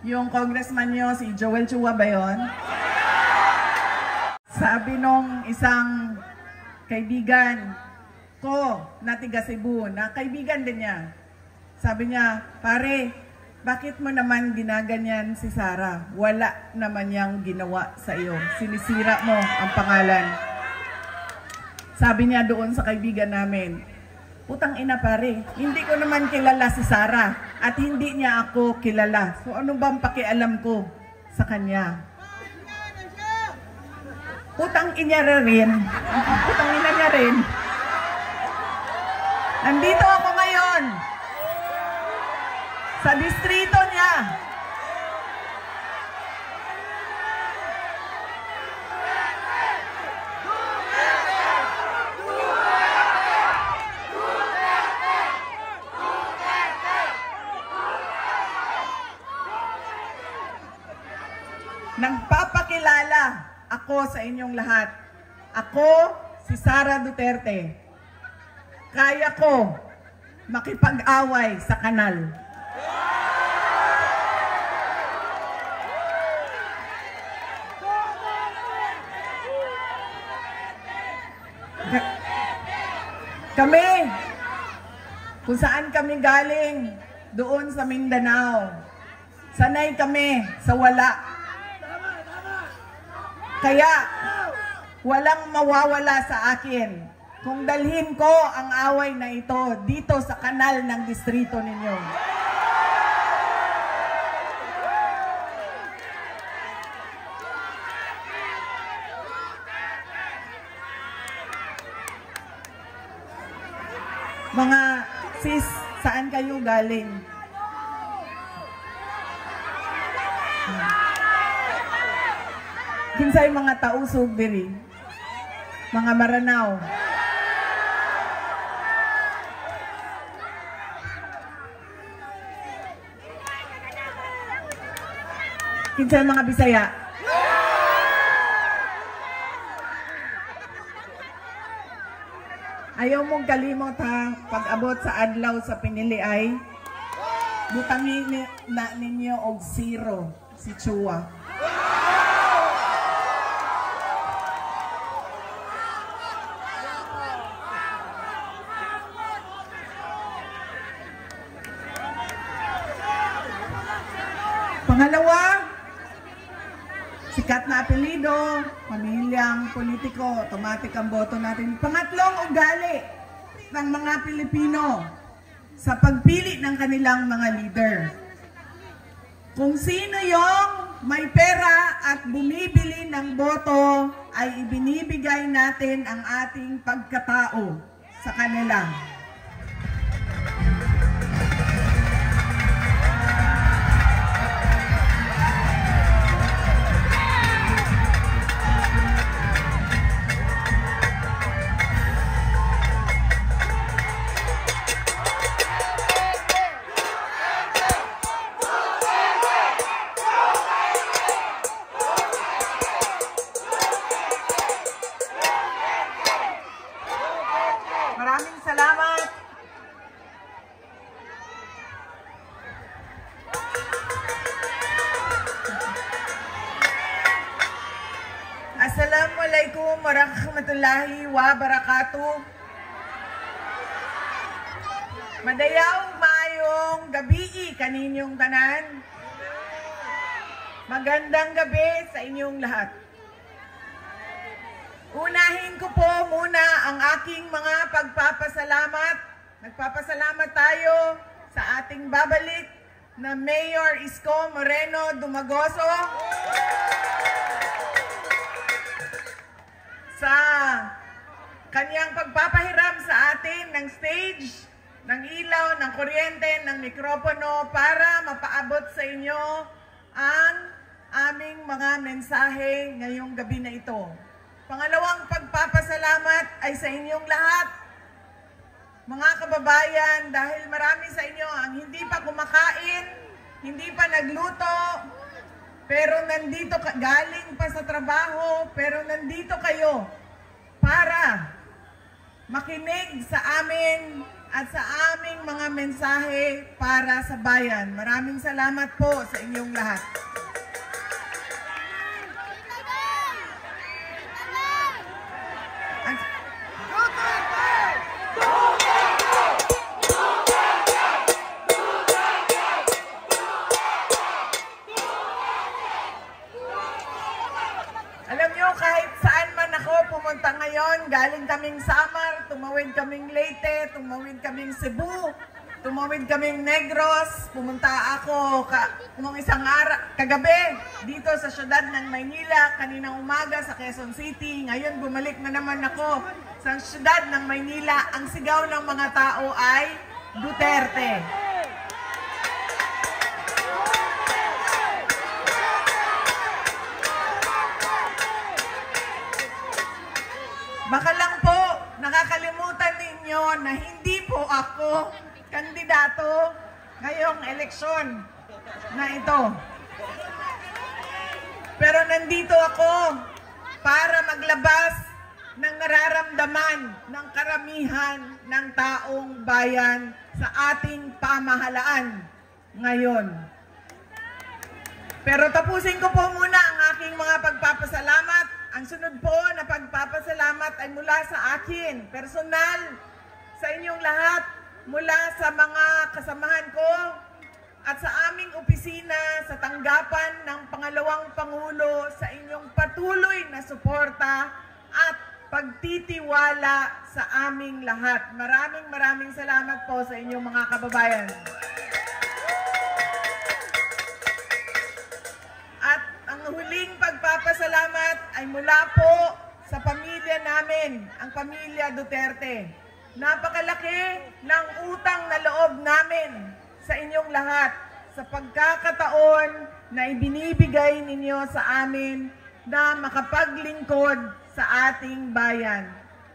Yung congressman nyo, si Joel Chua ba yun? Sabi nung isang kaibigan ko na tiga Cebu, na kaibigan din niya. Sabi niya, pare, bakit mo naman ginaganyan si Sara? Wala naman niyang ginawa sa iyo. Sinisira mo ang pangalan. Sabi niya doon sa kaibigan namin, putang ina pare, hindi ko naman kilala si Sara at hindi niya ako kilala. So ano bang pakialam ko sa kanya? Putang ina rin. Putang ina niya rin. Nandito ako ngayon sa distrito niya. Nagpapakilala ako sa inyong lahat. Ako, si Sara Duterte. Kaya ko makipag-away sa kanal. Kami, kung saan kami galing, doon sa Mindanao, sanay kami sa wala. Kaya, walang mawawala sa akin kung dalhin ko ang away na ito dito sa kanal ng distrito ninyo. Mga sis, saan kayo galing? Kinsay mga tausog diri? Mga Maranao. Kinsay mga Bisaya? Ayaw mong kalimot ha, pag-abot sa adlaw sa pinili ay butangin na ninyo og 0 si Chua. Pangalawa, sikat na apelido, pamilyang politiko, automatic ang boto natin. Pangatlong, ugali ng mga Pilipino sa pagpili ng kanilang mga leader. Kung sino yung may pera at bumibili ng boto, ay ibinibigay natin ang ating pagkatao sa kanila. Maraming salamat. Assalamualaikum warahmatullahi wabarakatuh. Madayaw mayong gabi kaninyong tanan. Magandang gabi sa inyong lahat. Unahin ko po muna ang aking mga pagpapasalamat. Nagpapasalamat tayo sa ating babalik na Mayor Isko Moreno Dumagoso sa kanyang pagpapahiram sa atin ng stage, ng ilaw, ng kuryente, ng mikropono para mapaabot sa inyo ang aming mga mensahe ngayong gabi na ito. Pangalawang pagpapasalamat ay sa inyong lahat, mga kababayan, dahil marami sa inyo ang hindi pa kumakain, hindi pa nagluto, pero nandito galing pa sa trabaho, pero nandito kayo para makinig sa amin at sa aming mga mensahe para sa bayan. Maraming salamat po sa inyong lahat. Alam nyo, kahit saan man ako pumunta ngayon, galing kaming Samar, tumawid kaming Leyte, tumawid kaming Cebu, tumawid kaming Negros, pumunta ako nung isang kagabi dito sa syudad ng Maynila, kaninang umaga sa Quezon City. Ngayon bumalik na naman ako sa syudad ng Maynila. Ang sigaw ng mga tao ay Duterte. Baka lang po, nakakalimutan ninyo na hindi po ako kandidato ngayong eleksyon na ito. Pero nandito ako para maglabas ng nararamdaman ng karamihan ng taong bayan sa ating pamahalaan ngayon. Pero tapusin ko po muna ang aking mga pagpapasalamat. Ang sunod po na pagpapasalamat ay mula sa akin, personal, sa inyong lahat, mula sa mga kasamahan ko at sa aming opisina sa tanggapan ng pangalawang Pangulo sa inyong patuloy na suporta at pagtitiwala sa aming lahat. Maraming salamat po sa inyong mga kababayan. Huling pagpapasalamat ay mula po sa pamilya namin, ang pamilya Duterte. Napakalaki ng utang na loob namin sa inyong lahat sa pagkakataon na ibinibigay ninyo sa amin na makapaglingkod sa ating bayan.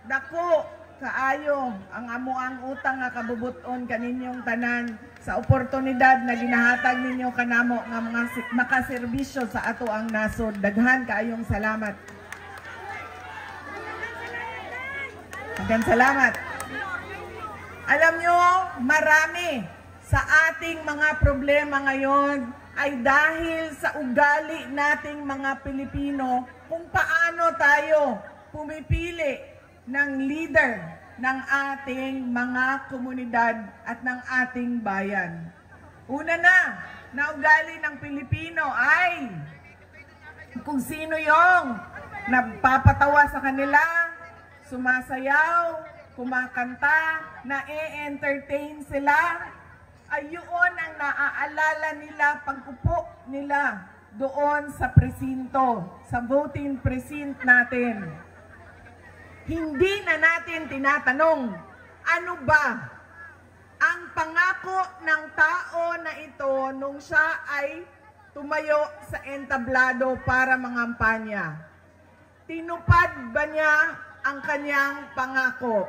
Dako kaayo ang amuang utang nga kabubuton kaninyong tanan sa oportunidad na ginahatag ninyo kanamo nga mga makaserbisyo sa ato ang nasod. Daghan kaayong salamat. Daghan salamat. Alam nyo, marami sa ating mga problema ngayon ay dahil sa ugali nating mga Pilipino kung paano tayo pumipili ng leader ng ating mga komunidad at ng ating bayan. Una na ugali ng Pilipino ay kung sino yung nagpapatawa sa kanila, sumasayaw, kumakanta, na-entertain sila, ay yun ang naaalala nila pag-upo nila doon sa presinto, sa voting precinct natin. Hindi na natin tinatanong, ano ba ang pangako ng tao na ito nung siya ay tumayo sa entablado para mangampanya? Tinupad ba niya ang kanyang pangako?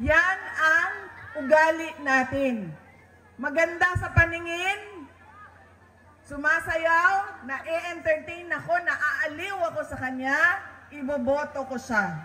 Yan ang ugali natin. Maganda sa paningin, sumasayaw, na-entertain ako, naaaliw ako sa kanya, iboboto ko siya.